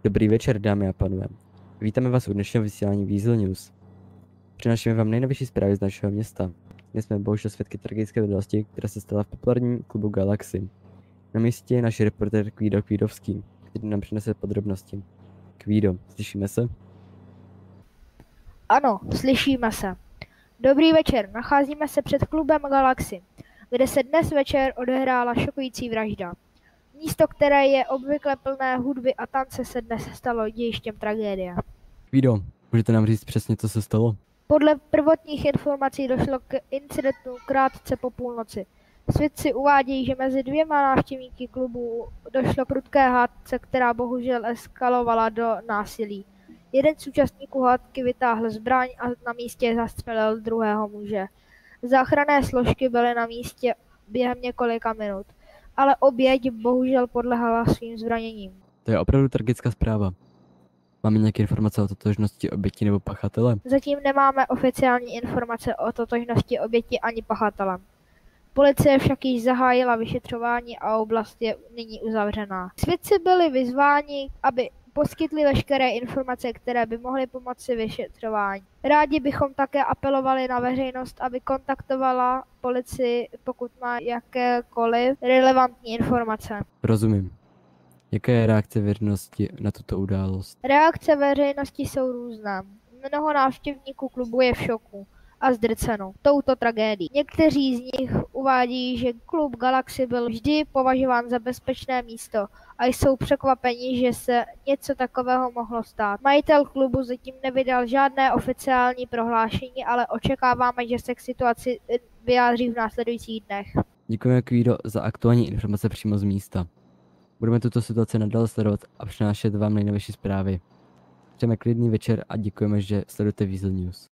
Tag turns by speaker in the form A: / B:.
A: Dobrý večer, dámy a pánové. Vítáme vás u dnešního vysílání Weasel News. Přinášíme vám nejnovější zprávy z našeho města. Dnes jsme bohužel svědky tragické události, která se stala v populárním klubu Galaxy. Na místě je náš reportér Kvído Kvídovský, který nám přinese podrobnosti. Kvído, slyšíme se?
B: Ano, slyšíme se. Dobrý večer, nacházíme se před klubem Galaxy, kde se dnes večer odehrála šokující vražda. Místo, které je obvykle plné hudby a tance, se dnes stalo dějištěm tragédie.
A: Kvído, můžete nám říct přesně, co se stalo?
B: Podle prvotních informací došlo k incidentu krátce po půlnoci. Svědci uvádějí, že mezi dvěma návštěvníky klubu došlo k prudké hádce, která bohužel eskalovala do násilí. Jeden z účastníků hádky vytáhl zbraň a na místě zastřelil druhého muže. Záchranné složky byly na místě během několika minut, ale oběť bohužel podlehala svým zraněním.
A: To je opravdu tragická zpráva. Máme nějaké informace o totožnosti oběti nebo pachatele?
B: Zatím nemáme oficiální informace o totožnosti oběti ani pachatele. Policie však již zahájila vyšetřování a oblast je nyní uzavřená. Svědci byli vyzváni, aby poskytli veškeré informace, které by mohly pomoci vyšetřování. Rádi bychom také apelovali na veřejnost, aby kontaktovala policii, pokud má jakékoliv relevantní informace.
A: Rozumím. Jaká je reakce veřejnosti na tuto událost?
B: Reakce veřejnosti jsou různé. Mnoho návštěvníků klubu je v šoku a zdrceno touto tragédií. Někteří z nich uvádí, že klub Galaxy byl vždy považován za bezpečné místo a jsou překvapeni, že se něco takového mohlo stát. Majitel klubu zatím nevydal žádné oficiální prohlášení, ale očekáváme, že se k situaci vyjádří v následujících dnech.
A: Děkujeme, Kvído, za aktuální informace přímo z místa. Budeme tuto situaci nadále sledovat a přinášet vám nejnovější zprávy. Přejeme klidný večer a děkujeme, že sledujete Weasel News.